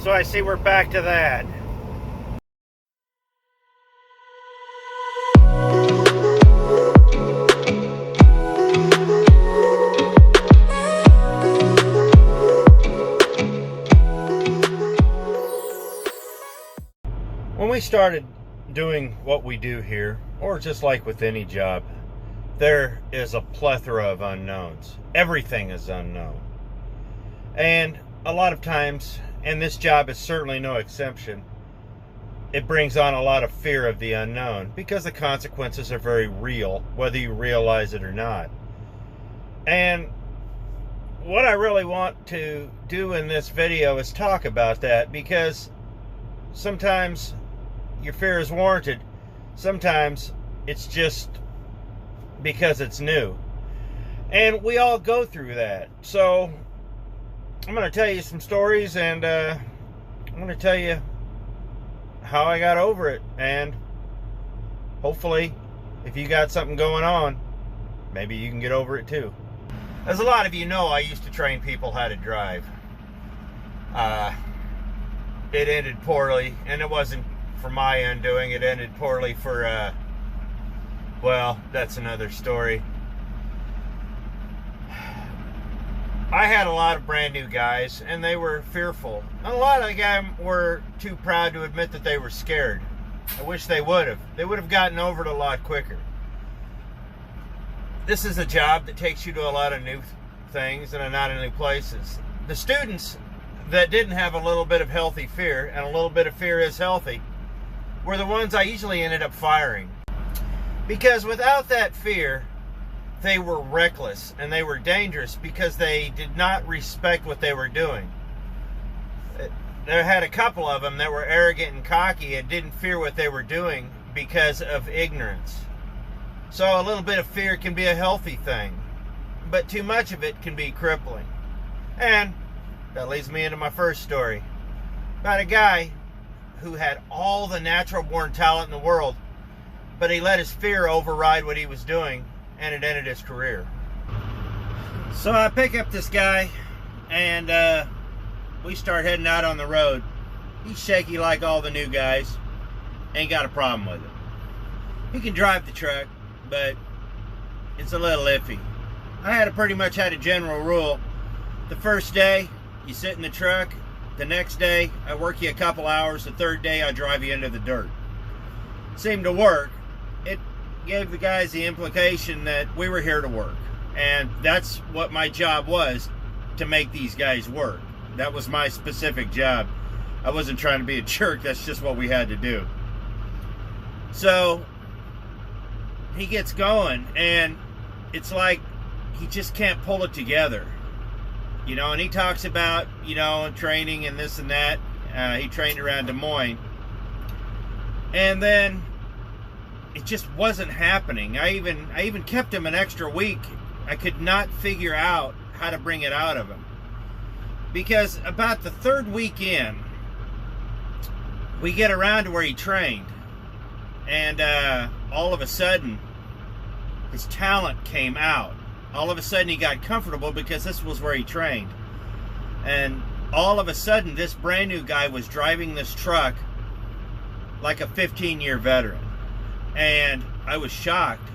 So I see we're back to that. When we started doing what we do here, or just like with any job, there is a plethora of unknowns. Everything is unknown. And a lot of times, and this job is certainly no exception, it brings on a lot of fear of the unknown because the consequences are very real, whether you realize it or not. And what I really want to do in this video is talk about that, because sometimes your fear is warranted. Sometimes it's just because it's new. And we all go through that. So I'm going to tell you some stories, and I'm going to tell you how I got over it. And hopefully, if you got something going on, maybe you can get over it too. As a lot of you know, I used to train people how to drive. It ended poorly, and it wasn't for my undoing. It ended poorly for, well, that's another story. I had a lot of brand new guys, and they were fearful. A lot of them were too proud to admit that they were scared. I wish they would have. They would have gotten over it a lot quicker. This is a job that takes you to a lot of new things and a lot of new places. The students that didn't have a little bit of healthy fear, and a little bit of fear is healthy, were the ones I usually ended up firing. Because without that fear, they were reckless and they were dangerous because they did not respect what they were doing. There had a couple of them that were arrogant and cocky and didn't fear what they were doing because of ignorance. So a little bit of fear can be a healthy thing, but too much of it can be crippling. And that leads me into my first story about a guy who had all the natural born talent in the world, but he let his fear override what he was doing, and it ended his career. So I pick up this guy, and we start heading out on the road. He's shaky like all the new guys. Ain't got a problem with it. He can drive the truck, but it's a little iffy. I had pretty much had a general rule. The first day, you sit in the truck. The next day, I work you a couple hours. The third day, I drive you into the dirt. Seemed to work. It gave the guys the implication that we were here to work. And that's what my job was, to make these guys work. That was my specific job. I wasn't trying to be a jerk. That's just what we had to do. So he gets going, and it's like he just can't pull it together. You know, and he talks about, you know, training and this and that. He trained around Des Moines. And then it just wasn't happening. I even kept him an extra week. I could not figure out how to bring it out of him. Because about the third week in, we get around to where he trained. And all of a sudden, his talent came out. All of a sudden he got comfortable because this was where he trained. And all of a sudden this brand new guy was driving this truck like a 15-year veteran. And I was shocked.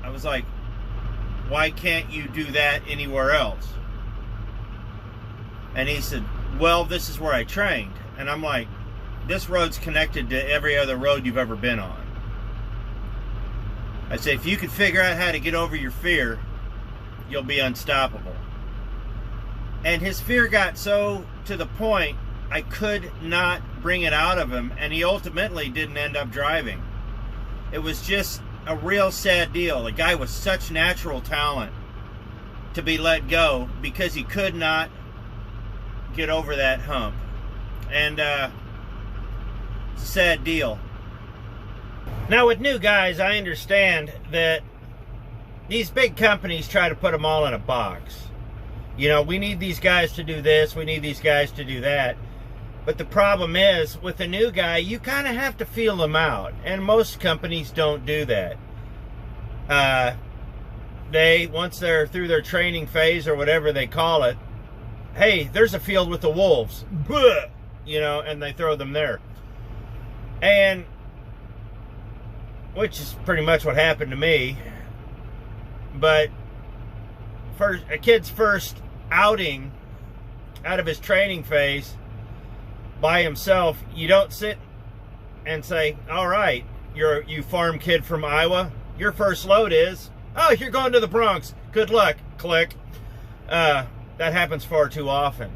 I was like, why can't you do that anywhere else? And he said, well, this is where I trained. And I'm like, this road's connected to every other road you've ever been on. I say, if you could figure out how to get over your fear, you'll be unstoppable. And his fear got so to the point, I could not bring it out of him, and he ultimately didn't end up driving. It was just a real sad deal. The guy was such natural talent to be let go because he could not get over that hump. And it's a sad deal. Now with new guys, I understand that these big companies try to put them all in a box. You know, we need these guys to do this, we need these guys to do that. But the problem is, with a new guy, you kind of have to feel them out. And most companies don't do that. Once they're through their training phase or whatever they call it, hey, there's a field with the wolves, you know, and they throw them there. And which is pretty much what happened to me. But a kid's first outing out of his training phase by himself, you don't sit and say, all right, you farm kid from Iowa, your first load is, oh, you're going to the Bronx, good luck, click. That happens far too often.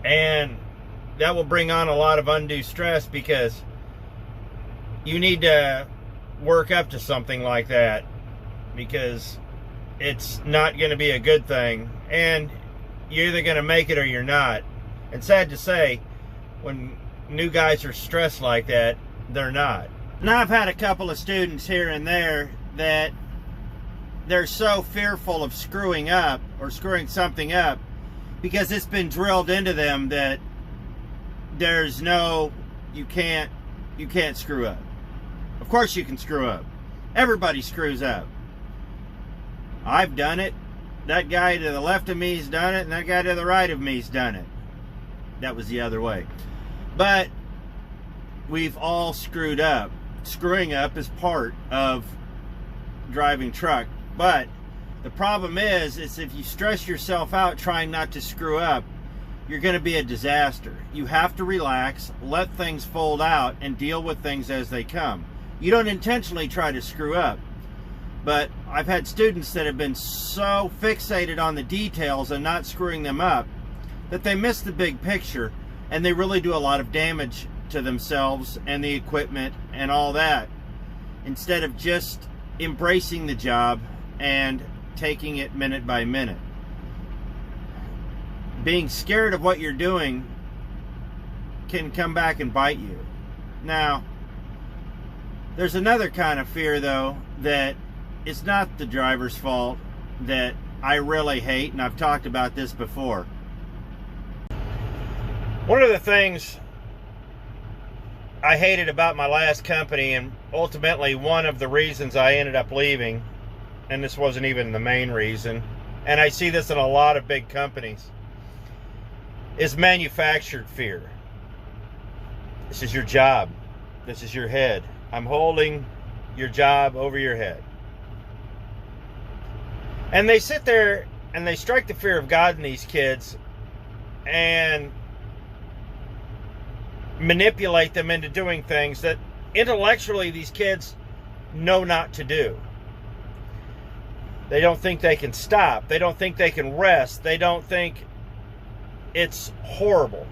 And that will bring on a lot of undue stress, because you need to work up to something like that, because it's not going to be a good thing, and you're either going to make it or you're not. And sad to say, when new guys are stressed like that, they're not. Now, I've had a couple of students here and there that they're so fearful of screwing up or screwing something up because it's been drilled into them that there's no, you can't screw up. Of course you can screw up. Everybody screws up. I've done it. That guy to the left of me's done it, and that guy to the right of me's done it. That was the other way. But we've all screwed up. Screwing up is part of driving truck. But the problem is if you stress yourself out trying not to screw up, you're going to be a disaster. You have to relax, let things fold out, and deal with things as they come. You don't intentionally try to screw up. But I've had students that have been so fixated on the details and not screwing them up that they miss the big picture, and they really do a lot of damage to themselves and the equipment and all that, instead of just embracing the job and taking it minute by minute. Being scared of what you're doing can come back and bite you. Now, there's another kind of fear, though, that it's not the driver's fault, that I really hate, and I've talked about this before. One of the things I hated about my last company, and ultimately one of the reasons I ended up leaving, and this wasn't even the main reason, and I see this in a lot of big companies, is manufactured fear. This is your job. This is your head. I'm holding your job over your head. And they sit there and they strike the fear of God in these kids and manipulate them into doing things that intellectually these kids know not to do. They don't think they can stop. They don't think they can rest. They don't think it's horrible.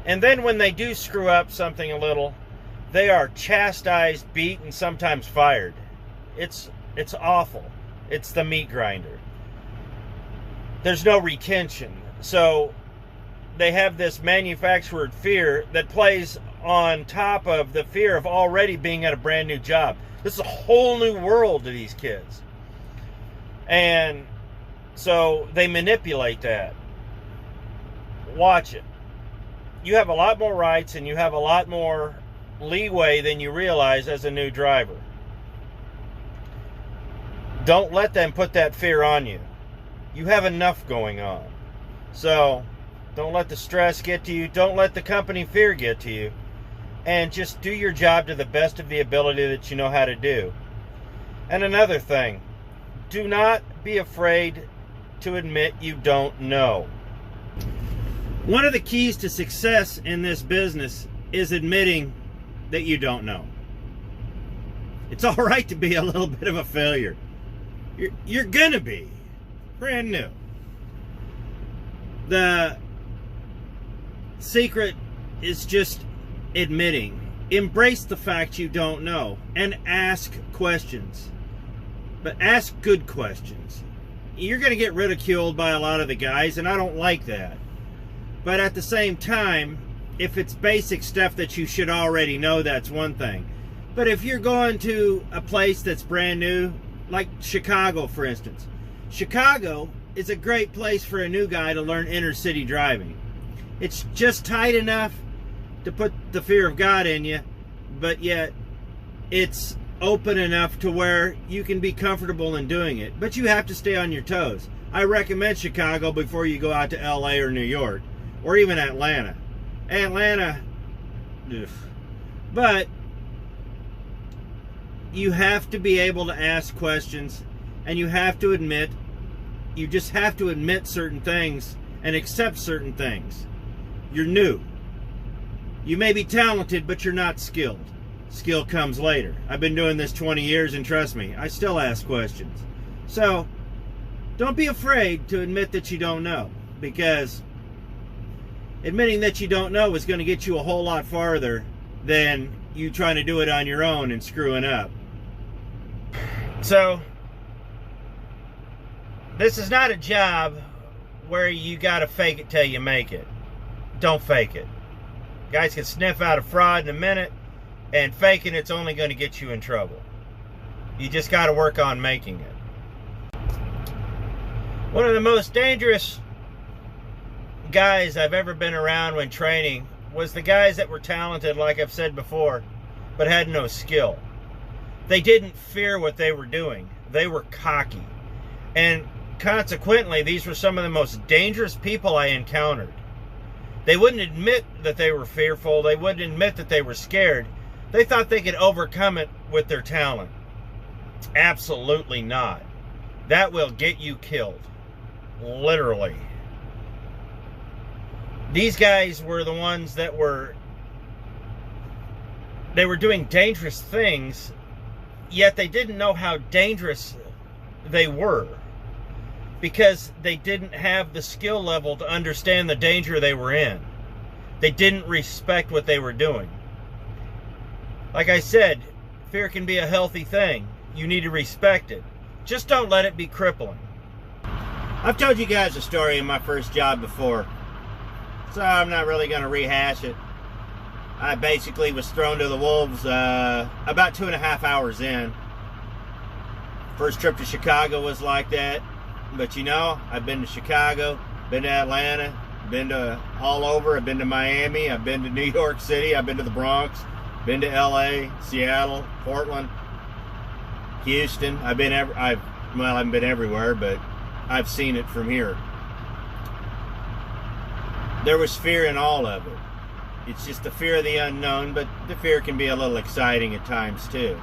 And then when they do screw up something a little, they are chastised, beat, and sometimes fired. It's awful. It's the meat grinder. There's no retention. So they have this manufactured fear that plays on top of the fear of already being at a brand new job. This is a whole new world to these kids. And so they manipulate that. Watch it. You have a lot more rights and you have a lot more leeway than you realize as a new driver. Don't let them put that fear on you. You have enough going on. So don't let the stress get to you. Don't let the company fear get to you. And just do your job to the best of the ability that you know how to do. And another thing, do not be afraid to admit you don't know. One of the keys to success in this business is admitting that you don't know. It's all right to be a little bit of a failure. You're gonna be brand new. The secret is just admitting. Embrace the fact you don't know and ask questions. But ask good questions. You're gonna get ridiculed by a lot of the guys, and I don't like that. But at the same time, if it's basic stuff that you should already know, that's one thing. But if you're going to a place that's brand new, like Chicago, for instance. Chicago is a great place for a new guy to learn inner city driving. It's just tight enough to put the fear of God in you, but yet it's open enough to where you can be comfortable in doing it. But you have to stay on your toes. I recommend Chicago before you go out to LA or New York, or even Atlanta. Atlanta, ugh. But you have to be able to ask questions, and you have to admit, you just have to admit certain things and accept certain things. You're new. You may be talented, but you're not skilled. Skill comes later. I've been doing this 20 years, and trust me, I still ask questions. So, don't be afraid to admit that you don't know, because admitting that you don't know is going to get you a whole lot farther than you trying to do it on your own and screwing up. So, this is not a job where you got to fake it till you make it. Don't fake it. Guys can sniff out a fraud in a minute, and faking it's only going to get you in trouble. You just got to work on making it. One of the most dangerous guys I've ever been around when training was the guys that were talented, like I've said before, but had no skill. They didn't fear what they were doing. They were cocky. And consequently, these were some of the most dangerous people I encountered. They wouldn't admit that they were fearful. They wouldn't admit that they were scared. They thought they could overcome it with their talent. Absolutely not. That will get you killed. Literally. These guys were the ones that were doing dangerous things, yet they didn't know how dangerous they were, because they didn't have the skill level to understand the danger they were in. They didn't respect what they were doing. Like I said, fear can be a healthy thing. You need to respect it. Just don't let it be crippling. I've told you guys a story in my first job before, so I'm not really going to rehash it. I basically was thrown to the wolves about 2.5 hours in. First trip to Chicago was like that. But you know, I've been to Chicago, been to Atlanta, been to all over. I've been to Miami, I've been to New York City, I've been to the Bronx, been to LA, Seattle, Portland, Houston. I haven't been everywhere, but I've seen it from here. There was fear in all of it. It's just the fear of the unknown, but the fear can be a little exciting at times too.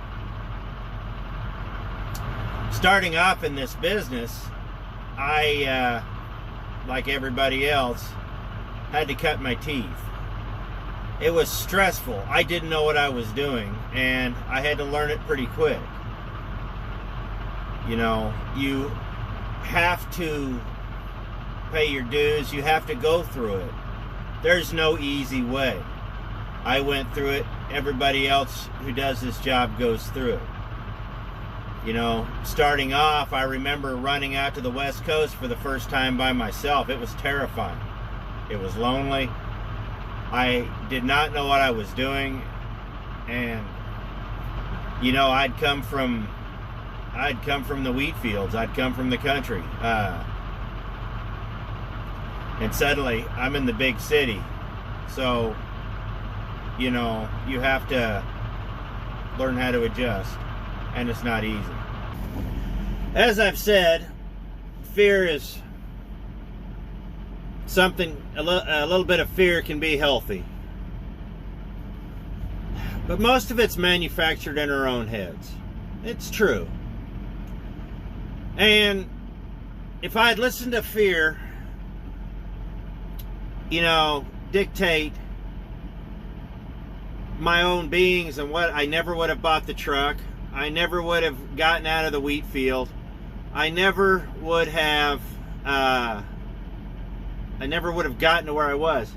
Starting off in this business, I, like everybody else, had to cut my teeth. It was stressful. I didn't know what I was doing, and I had to learn it pretty quick. You know, you have to pay your dues. You have to go through it. There's no easy way. I went through it. Everybody else who does this job goes through it. You know, starting off, I remember running out to the West Coast for the first time by myself. It was terrifying. It was lonely. I did not know what I was doing. And, you know, I'd come from the wheat fields. I'd come from the country. And suddenly, I'm in the big city. So, you know, you have to learn how to adjust. And it's not easy. As I've said, fear is something, a little bit of fear can be healthy. But most of it's manufactured in our own heads. It's true. And if I'd listened to fear, you know, dictate my own beings and what, I never would have bought the truck. I never would have gotten out of the wheat field. I never would have gotten to where I was.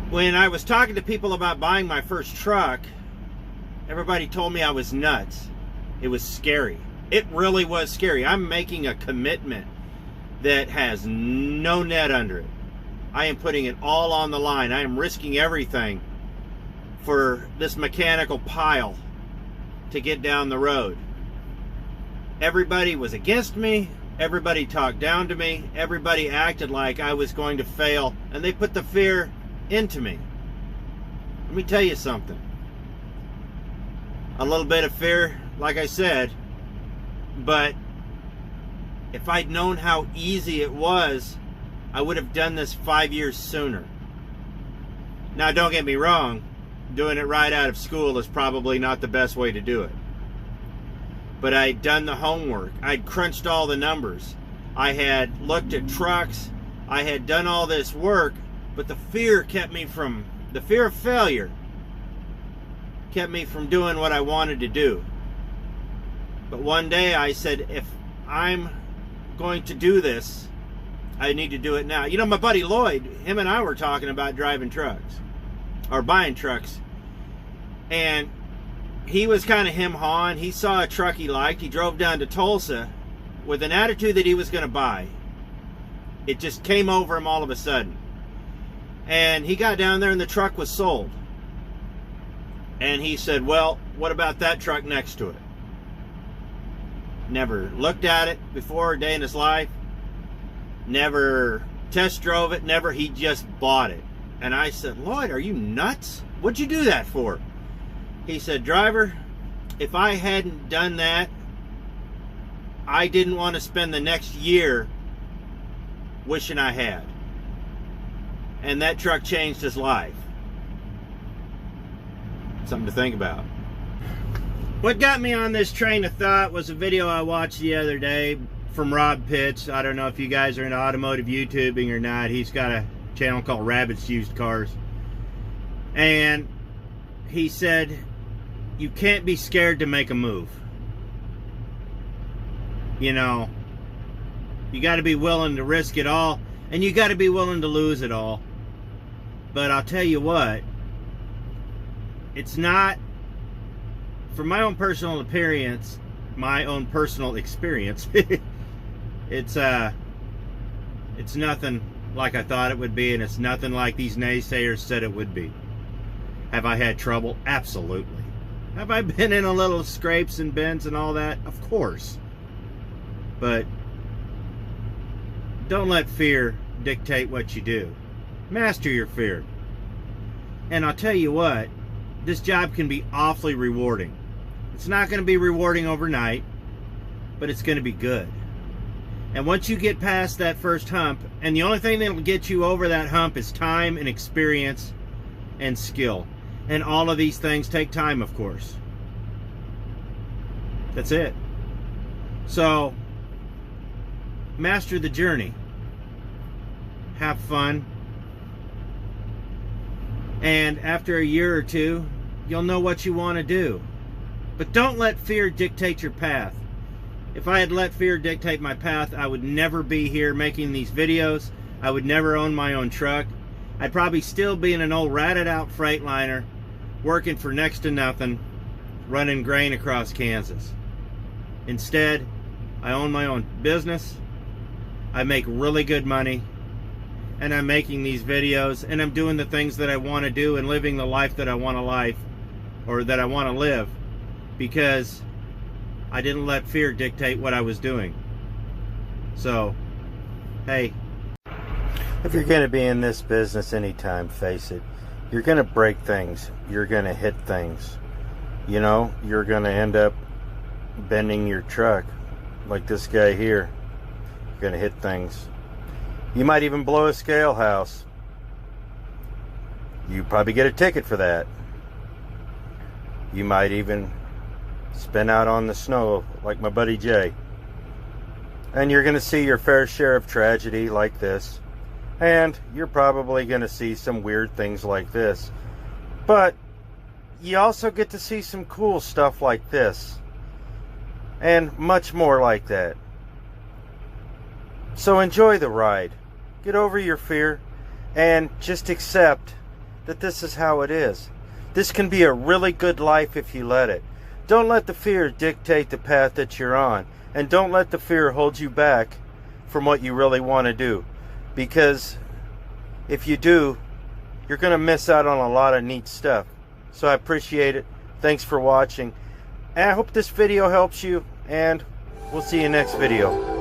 When I was talking to people about buying my first truck, everybody told me I was nuts. It was scary. It really was scary. I'm making a commitment that has no net under it. I am putting it all on the line. I am risking everything for this mechanical pile to get down the road. Everybody was against me. Everybody talked down to me. Everybody acted like I was going to fail, and they put the fear into me. Let me tell you something. A little bit of fear, like I said, but If I'd known how easy it was, I would have done this 5 years sooner. Now, don't get me wrong, doing it right out of school is probably not the best way to do it. But I'd done the homework. I'd crunched all the numbers. I had looked at trucks. I had done all this work, but the fear kept me from, the fear of failure kept me from doing what I wanted to do. But one day I said, if I'm going to do this, I need to do it now. You know, my buddy Lloyd, him and I were talking about driving trucks or buying trucks, and he was kind of hem-hawing. He saw a truck he liked. He drove down to Tulsa with an attitude that he was going to buy. It just came over him all of a sudden. And he got down there and the truck was sold. And he said, well, what about that truck next to it? Never looked at it before a day in his life. Never test drove it. Never. He just bought it. And I said, Lloyd, are you nuts? What'd you do that for? He said, driver, if I hadn't done that, I didn't want to spend the next year wishing I had. And that truck changed his life. Something to think about. What got me on this train of thought was a video I watched the other day from Rob Pitts. I don't know if you guys are into automotive YouTubing or not. He's got a channel called Rabbit's Used Cars. And he said, you can't be scared to make a move. You know, you got to be willing to risk it all, and you got to be willing to lose it all. But I'll tell you what, it's not, from my own personal experience, it's nothing like I thought it would be, and it's nothing like these naysayers said it would be. Have I had trouble? Absolutely. Have I been in a little scrapes and bends and all that? Of course. But don't let fear dictate what you do. Master your fear. And I'll tell you what, this job can be awfully rewarding. It's not going to be rewarding overnight, but it's going to be good. And once you get past that first hump, and the only thing that will get you over that hump is time and experience and skill. And all of these things take time, of course. That's it. So, master the journey. Have fun. And after a year or two, you'll know what you want to do. But don't let fear dictate your path. If I had let fear dictate my path, I would never be here making these videos. I would never own my own truck. I'd probably still be in an old ratted out Freightliner, working for next to nothing, running grain across Kansas. Instead, I own my own business. I make really good money. And I'm making these videos, and I'm doing the things that I want to do and living the life that I want to live, because I didn't let fear dictate what I was doing. So, hey, if you're going to be in this business anytime, face it, you're going to break things. You're going to hit things. You know, you're going to end up bending your truck like this guy here. You're going to hit things. You might even blow a scale house. You probably get a ticket for that. You might even spin out on the snow like my buddy Jay. And you're going to see your fair share of tragedy like this. And you're probably going to see some weird things like this. But you also get to see some cool stuff like this. And much more like that. So enjoy the ride. Get over your fear and just accept that this is how it is. This can be a really good life if you let it. Don't let the fear dictate the path that you're on. And don't let the fear hold you back from what you really want to do. Because if you do, you're going to miss out on a lot of neat stuff. So I appreciate it. Thanks for watching. And I hope this video helps you. And we'll see you next video.